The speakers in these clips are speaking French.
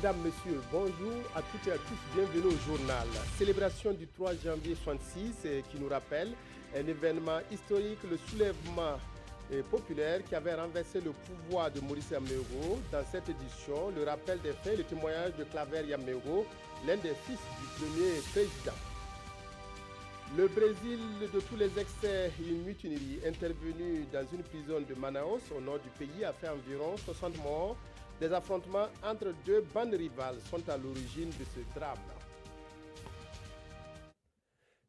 Mesdames, Messieurs, bonjour à toutes et à tous, bienvenue au journal. Célébration du 3 janvier 1966 qui nous rappelle un événement historique, le soulèvement populaire qui avait renversé le pouvoir de Maurice Yamégo. Dans cette édition, le rappel des faits, le témoignage de Claver Yamégo, l'un des fils du premier président. Le Brésil de tous les excès et une mutinerie intervenue dans une prison de Manaus au nord du pays a fait environ 60 morts. Des affrontements entre deux bandes rivales sont à l'origine de ce drame.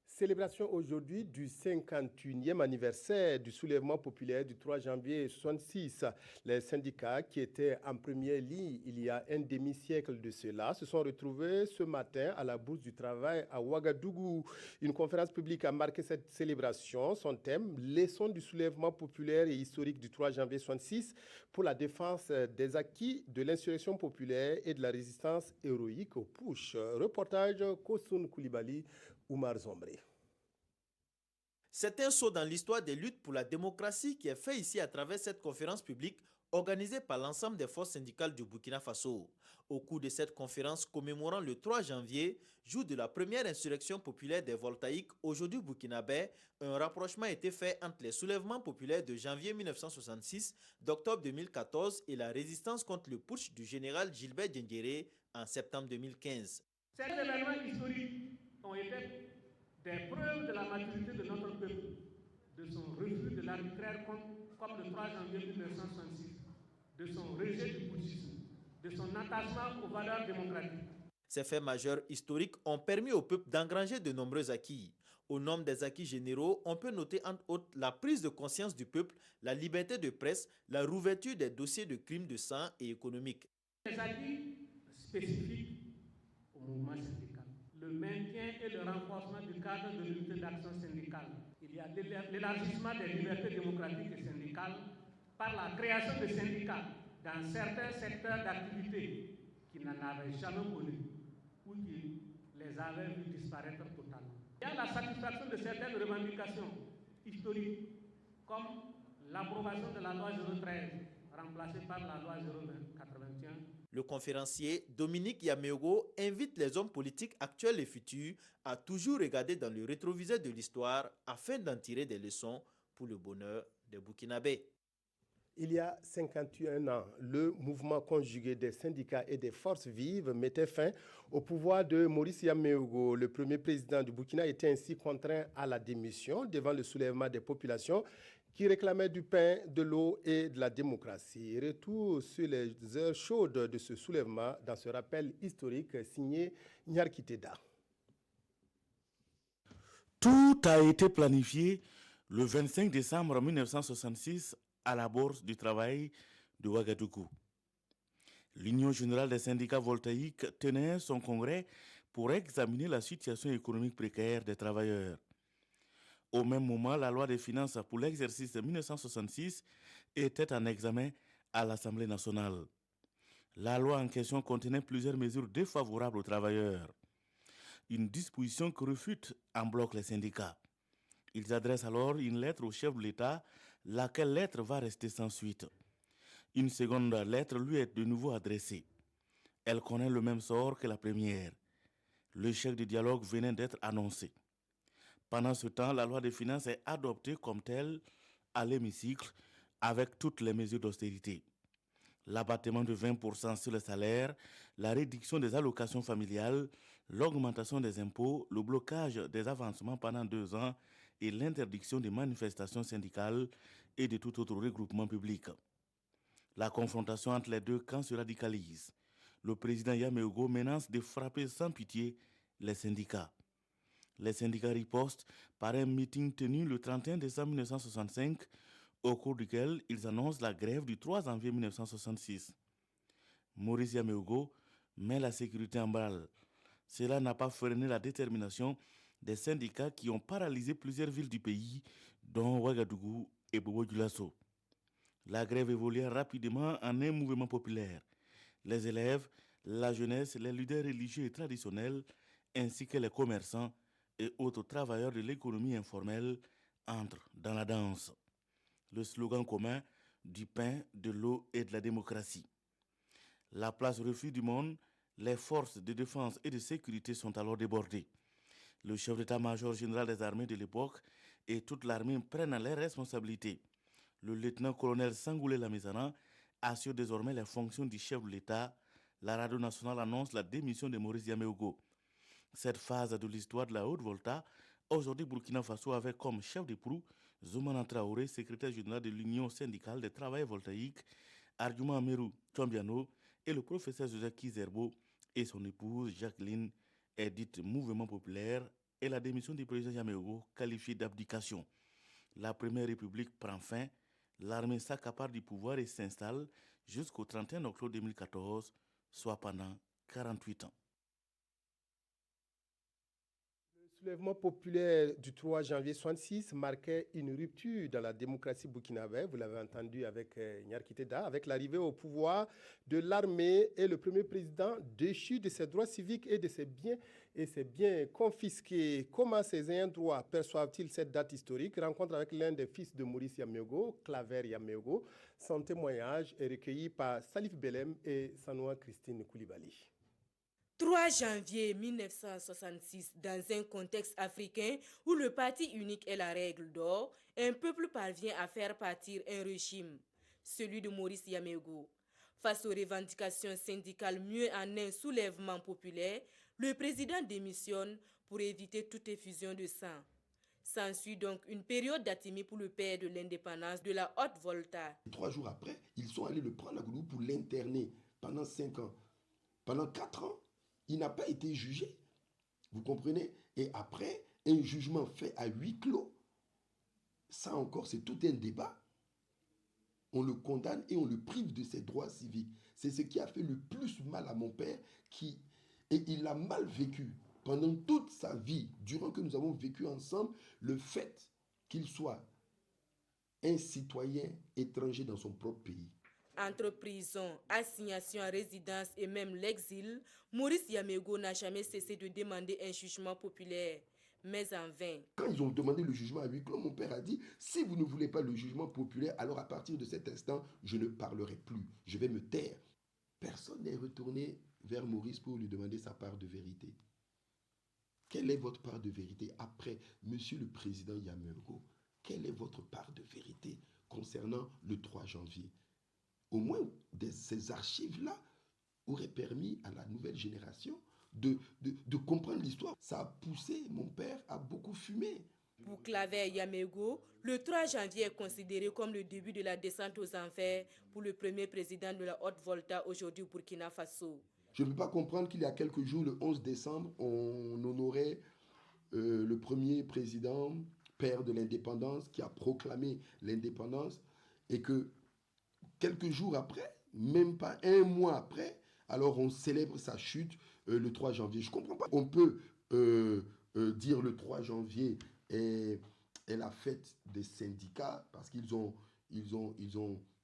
Célébration aujourd'hui du 51e anniversaire du soulèvement populaire du 3 janvier 1966. Les syndicats qui étaient en première ligne il y a un demi-siècle de cela se sont retrouvés ce matin à la Bourse du Travail à Ouagadougou. Une conférence publique a marqué cette célébration. Son thème, leçon du soulèvement populaire et historique du 3 janvier 1966 pour la défense des acquis de l'insurrection populaire et de la résistance héroïque au putsch. Reportage Kosoun Koulibaly, Oumar Zombré. C'est un saut dans l'histoire des luttes pour la démocratie qui est fait ici à travers cette conférence publique organisée par l'ensemble des forces syndicales du Burkina Faso. Au cours de cette conférence commémorant le 3 janvier, jour de la première insurrection populaire des Voltaïques, aujourd'hui burkinabé, un rapprochement a été fait entre les soulèvements populaires de janvier 1966, d'octobre 2014 et la résistance contre le putsch du général Gilbert Diendéré en septembre 2015. Ces événements historiques ont été des preuves de la maturité de notre peuple, de son refus de l'arbitraire comme le 3 janvier 1966, de son rejet du putschisme, de son attachement aux valeurs démocratiques. Ces faits majeurs historiques ont permis au peuple d'engranger de nombreux acquis. Au nombre des acquis généraux, on peut noter entre autres la prise de conscience du peuple, la liberté de presse, la rouverture des dossiers de crimes de sang et économiques. Les acquis spécifiques au mouvement syndical, le maintien et le renforcement du cadre de l'unité d'action syndicale. Il y a l'élargissement des libertés démocratiques et syndicales par la création de syndicats dans certains secteurs d'activité qui n'en avaient jamais connu ou qui les avaient vus disparaître totalement. Il y a la satisfaction de certaines revendications historiques comme l'approbation de la loi 013 remplacée par la loi 081. Le conférencier Dominique Yamégo invite les hommes politiques actuels et futurs à toujours regarder dans le rétroviseur de l'histoire afin d'en tirer des leçons pour le bonheur des Burkinabés. Il y a 51 ans, le mouvement conjugué des syndicats et des forces vives mettait fin au pouvoir de Maurice Yamégo. Le premier président du Burkina était ainsi contraint à la démission devant le soulèvement des populations qui réclamaient du pain, de l'eau et de la démocratie. Retour sur les heures chaudes de ce soulèvement dans ce rappel historique signé Nyarkiteda. Tout a été planifié le 25 décembre 1966 à la Bourse du Travail de Ouagadougou. L'Union générale des syndicats voltaïques tenait son congrès pour examiner la situation économique précaire des travailleurs. Au même moment, la loi des finances pour l'exercice 1966 était en examen à l'Assemblée nationale. La loi en question contenait plusieurs mesures défavorables aux travailleurs. Une disposition que refutent en bloc les syndicats. Ils adressent alors une lettre au chef de l'État, laquelle lettre va rester sans suite. Une seconde lettre lui est de nouveau adressée. Elle connaît le même sort que la première. Le chef de dialogue venait d'être annoncé. Pendant ce temps, la loi des finances est adoptée comme telle à l'hémicycle avec toutes les mesures d'austérité. L'abattement de 20% sur le salaire, la réduction des allocations familiales, l'augmentation des impôts, le blocage des avancements pendant 2 ans et l'interdiction des manifestations syndicales et de tout autre regroupement public. La confrontation entre les deux camps se radicalise. Le président Yamégo menace de frapper sans pitié les syndicats. Les syndicats ripostent par un meeting tenu le 31 décembre 1965, au cours duquel ils annoncent la grève du 3 janvier 1966. Maurice Yamégo met la sécurité en branle. Cela n'a pas freiné la détermination des syndicats qui ont paralysé plusieurs villes du pays, dont Ouagadougou et Bobo-Dioulasso. La grève évolua rapidement en un mouvement populaire. Les élèves, la jeunesse, les leaders religieux et traditionnels, ainsi que les commerçants et autres travailleurs de l'économie informelle entrent dans la danse. Le slogan commun du pain, de l'eau et de la démocratie. La place refuge du monde, Les forces de défense et de sécurité sont alors débordées. Le chef d'état-major général des armées de l'époque et toute l'armée prennent leurs responsabilités. Le lieutenant-colonel Sangoulé Lamizana assure désormais les fonctions du chef de l'État. La radio nationale annonce la démission de Maurice Yaméogo. Cette phase de l'histoire de la Haute-Volta, aujourd'hui Burkina Faso avait comme chef de proue Zoumana Traoré, secrétaire général de l'Union syndicale des travailleurs voltaïques, Arjuma Amerou Tombiano et le professeur Joseph Kizerbo et son épouse Jacqueline est dite mouvement populaire et la démission du président Yaméogo qualifiée d'abdication. La Première République prend fin, l'armée s'accapare du pouvoir et s'installe jusqu'au 31 octobre 2014, soit pendant 48 ans. Le soulèvement populaire du 3 janvier 1966 marquait une rupture dans la démocratie burkinabé, vous l'avez entendu avec Nyarkiteda, avec l'arrivée au pouvoir de l'armée et le premier président déchu de ses droits civiques et de ses biens confisqués. Comment ces ayants droit perçoivent-ils cette date historique? Rencontre avec l'un des fils de Maurice Yaméogo, Claver Yaméogo. Son témoignage est recueilli par Salif Belem et Sanoua Christine Koulibaly. 3 janvier 1966, dans un contexte africain où le parti unique est la règle d'or, un peuple parvient à faire partir un régime, celui de Maurice Yaméogo. Face aux revendications syndicales mues en un soulèvement populaire, le président démissionne pour éviter toute effusion de sang. S'ensuit donc une période d'atymie pour le père de l'indépendance de la Haute-Volta. 3 jours après, ils sont allés le prendre à Goudou pour l'interner pendant 5 ans. Pendant 4 ans, il n'a pas été jugé. Vous comprenez? Et après, un jugement fait à huis clos, ça encore, c'est tout un débat. On le condamne et on le prive de ses droits civiques. C'est ce qui a fait le plus mal à mon père, et il a mal vécu pendant toute sa vie, durant que nous avons vécu ensemble, le fait qu'il soit un citoyen étranger dans son propre pays. Entre prison, assignation à résidence et même l'exil, Maurice Yaméogo n'a jamais cessé de demander un jugement populaire, mais en vain. Quand ils ont demandé le jugement à huis clos, mon père a dit, si vous ne voulez pas le jugement populaire, alors à partir de cet instant, je ne parlerai plus, je vais me taire. Personne n'est retourné vers Maurice pour lui demander sa part de vérité. Quelle est votre part de vérité après, Monsieur le Président Yaméogo? Quelle est votre part de vérité concernant le 3 janvier? Au moins, ces archives-là auraient permis à la nouvelle génération de comprendre l'histoire. Ça a poussé mon père à beaucoup fumer. Pour Claver Yaméogo, le 3 janvier est considéré comme le début de la descente aux enfers pour le premier président de la Haute-Volta, aujourd'hui au Burkina Faso. Je ne peux pas comprendre qu'il y a quelques jours, le 11 décembre, on honorait le premier président, père de l'indépendance, qui a proclamé l'indépendance, et que quelques jours après, même pas un mois après, alors on célèbre sa chute le 3 janvier. Je ne comprends pas. On peut dire le 3 janvier est la fête des syndicats parce qu'ils ont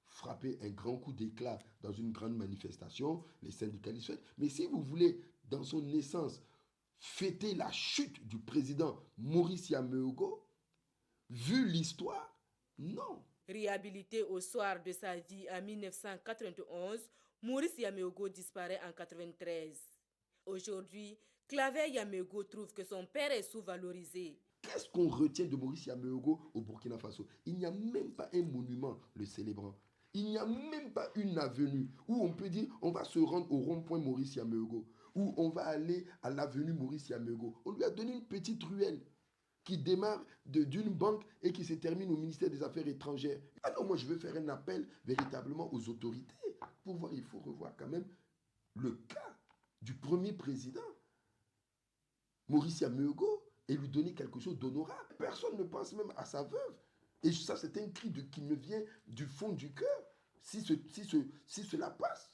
frappé un grand coup d'éclat dans une grande manifestation, les syndicalistes fêtent. Mais si vous voulez, dans son naissance, fêter la chute du président Maurice Yaméogo, vu l'histoire, non. Réhabilité au soir de sa vie en 1991, Maurice Yaméogo disparaît en 1993. Aujourd'hui, Claver Yaméogo trouve que son père est sous-valorisé. Qu'est-ce qu'on retient de Maurice Yaméogo au Burkina Faso? Il n'y a même pas un monument le célébrant. Il n'y a même pas une avenue où on peut dire on va se rendre au rond-point Maurice Yaméogo, où on va aller à l'avenue Maurice Yaméogo. On lui a donné une petite ruelle qui démarre d'une banque et qui se termine au ministère des Affaires étrangères. Alors moi, je veux faire un appel véritablement aux autorités pour voir, il faut revoir quand même le cas du premier président, Maurice Yaméogo, et lui donner quelque chose d'honorable. Personne ne pense même à sa veuve. Et ça, c'est un cri qui me vient du fond du cœur. Si cela passe,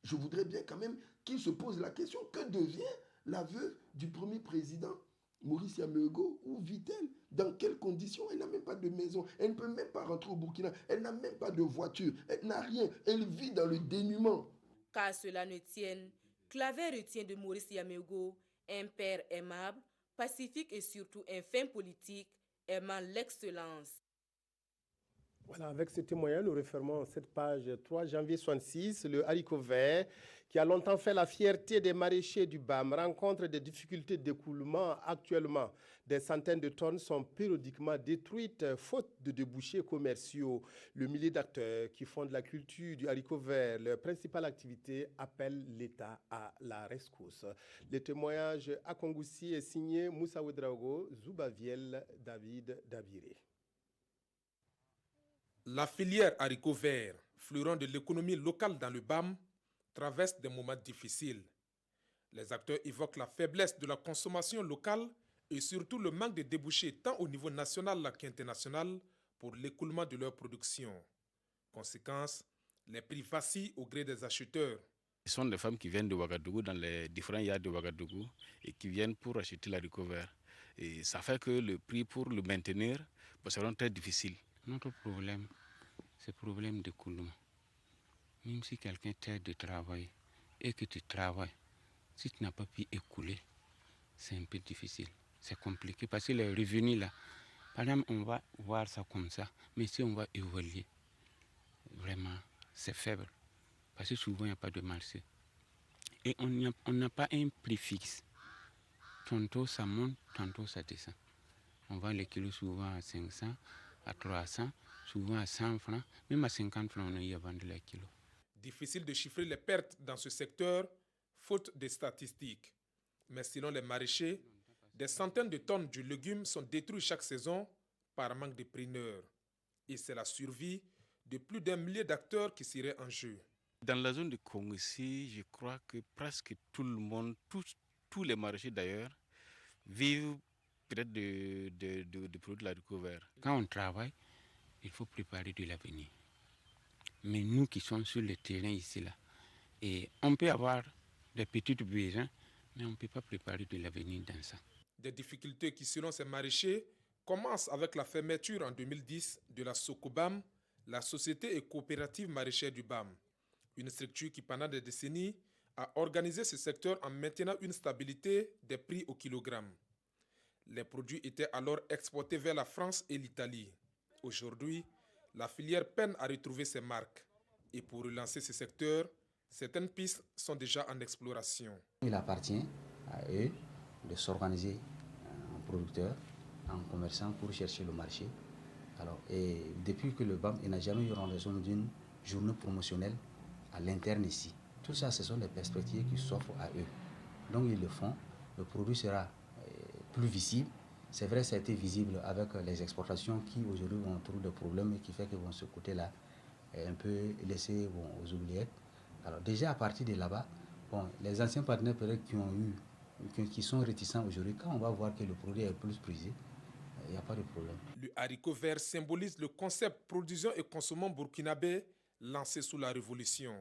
je voudrais bien quand même qu'il se pose la question, que devient la veuve du premier président Maurice Yaméogo? Où vit-elle? Dans quelles conditions? Elle n'a même pas de maison. Elle ne peut même pas rentrer au Burkina. Elle n'a même pas de voiture. Elle n'a rien. Elle vit dans le dénuement. Qu'à cela ne tienne, Claver retient de Maurice Yaméogo un père aimable, pacifique et surtout un fin politique, aimant l'excellence. Voilà, avec ce témoignage, nous refermons cette page 3 janvier 66. Le haricot vert, qui a longtemps fait la fierté des maraîchers du BAM, rencontre des difficultés d'écoulement actuellement. Des centaines de tonnes sont périodiquement détruites faute de débouchés commerciaux. Le millier d'acteurs qui font de la culture du haricot vert leur principale activité appellent l'État à la rescousse. Le témoignage à Kongoussi est signé Moussa Ouedraogo, Zoubaviel, David Dabiré. La filière haricots verts, fleuron de l'économie locale dans le BAM, traverse des moments difficiles. Les acteurs évoquent la faiblesse de la consommation locale et surtout le manque de débouchés tant au niveau national qu'international pour l'écoulement de leur production. Conséquence, les prix vacillent au gré des acheteurs. Ce sont des femmes qui viennent de Ouagadougou, dans les différents yards de Ouagadougou, et qui viennent pour acheter l'haricot vert. Et ça fait que le prix pour le maintenir sera très difficile. Notre problème, c'est le problème d'écoulement. Même si quelqu'un t'aide de travailler et que tu travailles, si tu n'as pas pu écouler, c'est un peu difficile. C'est compliqué parce que les revenus là, par exemple, on va voir ça comme ça, mais si on va évaluer, vraiment, c'est faible. Parce que souvent, il n'y a pas de marché. Et on n'a pas un prix fixe. Tantôt ça monte, tantôt ça descend. On vend les kilos souvent à 500, à 300, souvent à 100 francs, même à 50 francs, on y a vendu les kilos. Difficile de chiffrer les pertes dans ce secteur, faute de statistiques. Mais selon les maraîchers, des centaines de tonnes de légumes sont détruits chaque saison par manque de preneurs. Et c'est la survie de plus d'un millier d'acteurs qui serait en jeu. Dans la zone de Kongoussi, je crois que presque tout le monde, tous les maraîchers d'ailleurs, vivent peut-être de produits de l'haricot vert. Quand on travaille, il faut préparer de l'avenir. Mais nous qui sommes sur le terrain ici, là, et on peut avoir des petites besoins, mais on ne peut pas préparer de l'avenir dans ça. Des difficultés qui, selon ces maraîchers, commencent avec la fermeture en 2010 de la Socobam, la société et coopérative maraîchère du BAM. Une structure qui, pendant des décennies, a organisé ce secteur en maintenant une stabilité des prix au kilogramme. Les produits étaient alors exportés vers la France et l'Italie. Aujourd'hui, la filière peine à retrouver ses marques. Et pour relancer ce secteur, certaines pistes sont déjà en exploration. Il appartient à eux de s'organiser en producteurs, en commerçants pour chercher le marché. Alors, et depuis que le BAM n'a jamais eu raison d'une journée promotionnelle à l'interne ici. Tout ça, ce sont des perspectives qui s'offrent à eux. Donc ils le font, le produit sera plus visible. C'est vrai, ça a été visible avec les exportations qui aujourd'hui vont trouver des problèmes et qui fait que ce côté-là est un peu laissé aux oubliettes. Alors déjà à partir de là-bas, les anciens partenaires qui sont réticents aujourd'hui, quand on va voir que le produit est plus prisé, il n'y a pas de problème. Le haricot vert symbolise le concept produisons et consommons burkinabé lancé sous la Révolution.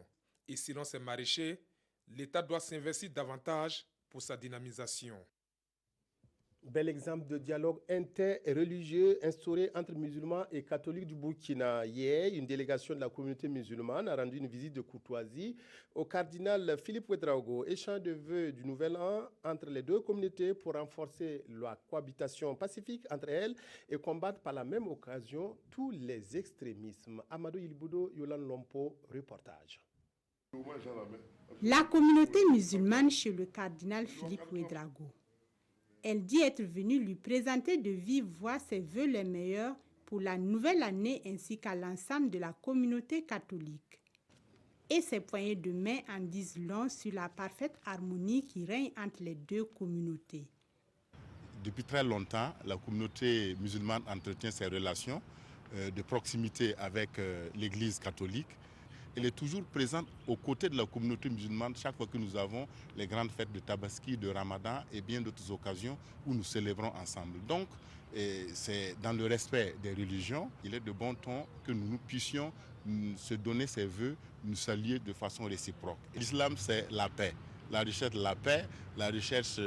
Et selon ces maraîchers, l'État doit s'investir davantage pour sa dynamisation. Bel exemple de dialogue interreligieux instauré entre musulmans et catholiques du Burkina. Hier, une délégation de la communauté musulmane a rendu une visite de courtoisie au cardinal Philippe Ouedraogo. Échange de vœux du nouvel an entre les deux communautés pour renforcer la cohabitation pacifique entre elles et combattre par la même occasion tous les extrémismes. Amadou Ilboudo, Yolan Lompo, reportage. La communauté musulmane chez le cardinal Philippe Ouedraogo. Elle dit être venue lui présenter de vive voix ses vœux les meilleurs pour la nouvelle année ainsi qu'à l'ensemble de la communauté catholique. Et ses poignées de main en disent long sur la parfaite harmonie qui règne entre les deux communautés. Depuis très longtemps, la communauté musulmane entretient ses relations de proximité avec l'Église catholique. Elle est toujours présente aux côtés de la communauté musulmane chaque fois que nous avons les grandes fêtes de Tabaski, de Ramadan et bien d'autres occasions où nous célébrons ensemble. Donc, c'est dans le respect des religions, il est de bon ton que nous puissions se donner ces vœux, nous saluer de façon réciproque. L'islam, c'est la paix, la recherche de la paix, la recherche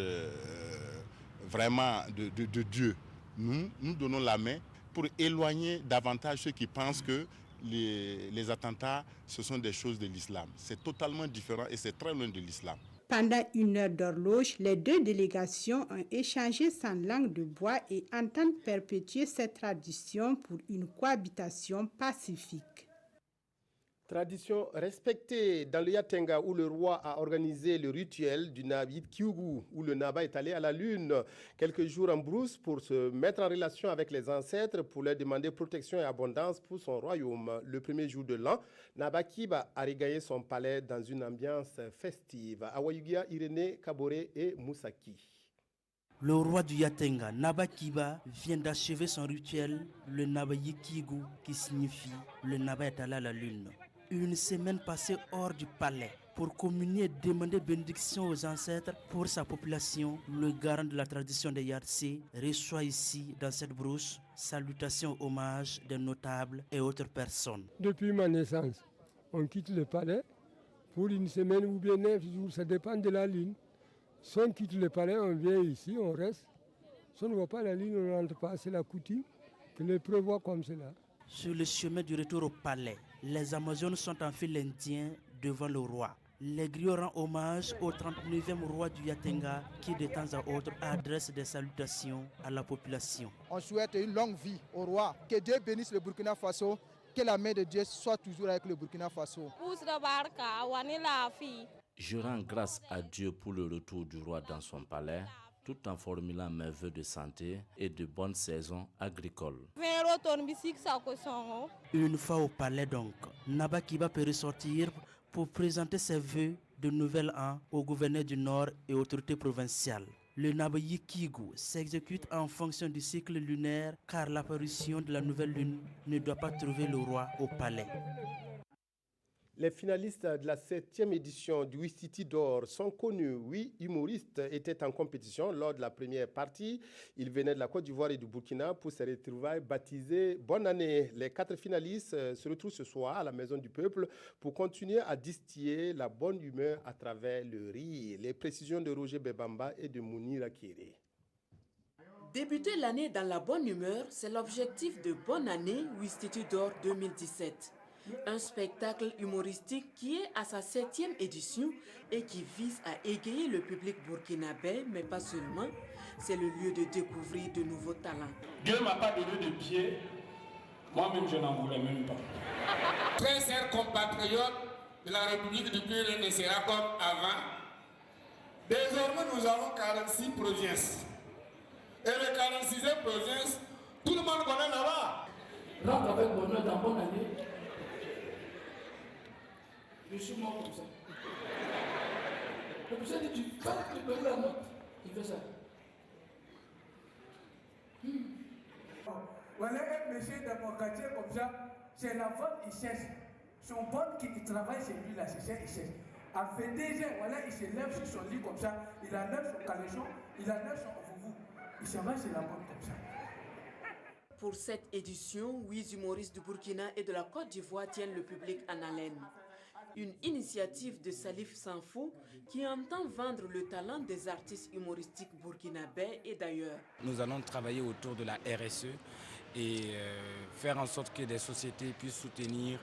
vraiment de Dieu. Nous donnons la main pour éloigner davantage ceux qui pensent que les attentats, ce sont des choses de l'islam. C'est totalement différent et c'est très loin de l'islam. Pendant 1 heure d'horloge, les deux délégations ont échangé sans langue de bois et entendent perpétuer cette tradition pour une cohabitation pacifique. Tradition respectée dans le Yatenga où le roi a organisé le rituel du Nabit Kyugu, où le Naba est allé à la lune quelques jours en brousse pour se mettre en relation avec les ancêtres pour leur demander protection et abondance pour son royaume. Le premier jour de l'an, Naba Kiba a régaillé son palais dans une ambiance festive. Awayugia, Irénée, Kabore et Moussaki. Le roi du Yatenga, Naba Kiba, vient d'achever son rituel, le Naba Yikigu, qui signifie le Naba est allé à la lune. Une semaine passée hors du palais pour communier et demander bénédiction aux ancêtres pour sa population, le garant de la tradition des Yartse reçoit ici, dans cette brousse, salutations, hommages des notables et autres personnes. Depuis ma naissance, on quitte le palais pour une semaine ou bien 9 jours, ça dépend de la ligne. Si on quitte le palais, on vient ici, on reste. Si on ne voit pas la ligne, on ne rentre pas. C'est la coutume que les prévoit comme cela. Sur le chemin du retour au palais, les Amazones sont en file indien devant le roi. Les griots rendent hommage au 39e roi du Yatenga qui de temps à autre adresse des salutations à la population. On souhaite une longue vie au roi. Que Dieu bénisse le Burkina Faso. Que la main de Dieu soit toujours avec le Burkina Faso. Je rends grâce à Dieu pour le retour du roi dans son palais, tout en formulant mes vœux de santé et de bonne saison agricole. Une fois au palais donc, Naba Kiba peut ressortir pour présenter ses vœux de nouvel an au gouverneur du Nord et aux autorités provinciales. Le Naba Yikigu s'exécute en fonction du cycle lunaire car l'apparition de la nouvelle lune ne doit pas trouver le roi au palais. Les finalistes de la 7e édition du Ouistiti d'Or sont connus. 8 humoristes étaient en compétition lors de la première partie. Ils venaient de la Côte d'Ivoire et du Burkina pour se retrouver baptisés Bonne année. Les 4 finalistes se retrouvent ce soir à la Maison du Peuple pour continuer à distiller la bonne humeur à travers le rire. Les précisions de Roger Bebamba et de Mounira Kéré. Débuter l'année dans la bonne humeur, c'est l'objectif de Bonne année Ouistiti d'Or 2017. Un spectacle humoristique qui est à sa 7e édition et qui vise à égayer le public burkinabé, mais pas seulement. C'est le lieu de découvrir de nouveaux talents. Dieu ne m'a pas donné de pied, moi-même je n'en voulais même pas. Très chers compatriotes de la République du Pire ne sera comme avant. Désormais nous avons 46 provinces. Et les 46e provinces, tout le monde connaît là-bas. Rentre avec bonheur dans Bonne année. Je suis mort comme ça. Le président dit, tu vas te donner la note. Il fait ça. Voilà un monsieur dans mon quartier comme ça, c'est la femme, il cherche. Son pote qui travaille chez lui là, c'est ça, il cherche. En fait déjà, voilà, il se lève sur son lit comme ça, il enlève son caleçon, il enlève son foufou. Il s'en va chez la bonne comme ça. Pour cette édition, 8 humoristes du Burkina et de la Côte d'Ivoire tiennent le public en haleine. Une initiative de Salif Sanfou qui entend vendre le talent des artistes humoristiques burkinabés et d'ailleurs. Nous allons travailler autour de la RSE et faire en sorte que des sociétés puissent soutenir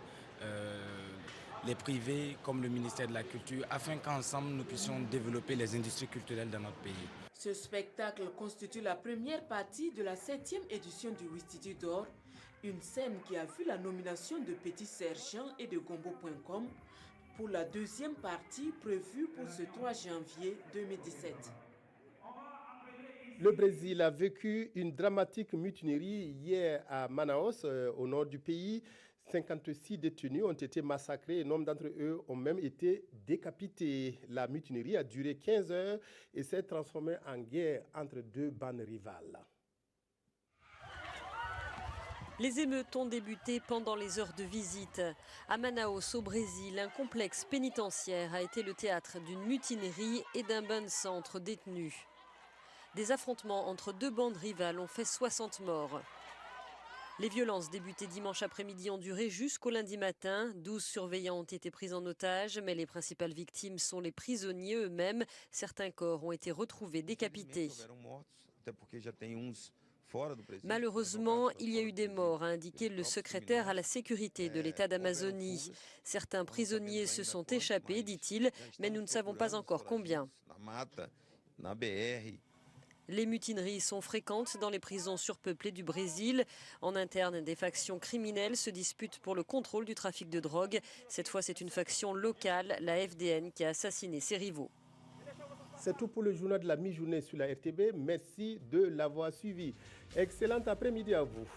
les privés comme le ministère de la Culture afin qu'ensemble nous puissions développer les industries culturelles dans notre pays. Ce spectacle constitue la première partie de la 7e édition du Ouistiti d'Or, une scène qui a vu la nomination de Petit Sergent et de Gombo.com pour la deuxième partie prévue pour ce 3 janvier 2017. Le Brésil a vécu une dramatique mutinerie hier à Manaus, au nord du pays. 56 détenus ont été massacrés et nombre d'entre eux ont même été décapités. La mutinerie a duré 15 heures et s'est transformée en guerre entre deux bandes rivales. Les émeutes ont débuté pendant les heures de visite. À Manaus, au Brésil, un complexe pénitentiaire a été le théâtre d'une mutinerie et d'un bain de sang entre détenus. Des affrontements entre deux bandes rivales ont fait 60 morts. Les violences débutées dimanche après-midi ont duré jusqu'au lundi matin. 12 surveillants ont été pris en otage, mais les principales victimes sont les prisonniers eux-mêmes. Certains corps ont été retrouvés décapités. Malheureusement, il y a eu des morts, a indiqué le secrétaire à la sécurité de l'État d'Amazonie. Certains prisonniers se sont échappés, dit-il, mais nous ne savons pas encore combien. Les mutineries sont fréquentes dans les prisons surpeuplées du Brésil. En interne, des factions criminelles se disputent pour le contrôle du trafic de drogue. Cette fois, c'est une faction locale, la FDN, qui a assassiné ses rivaux. C'est tout pour le journal de la mi-journée sur la RTB. Merci de l'avoir suivi. Excellent après-midi à vous.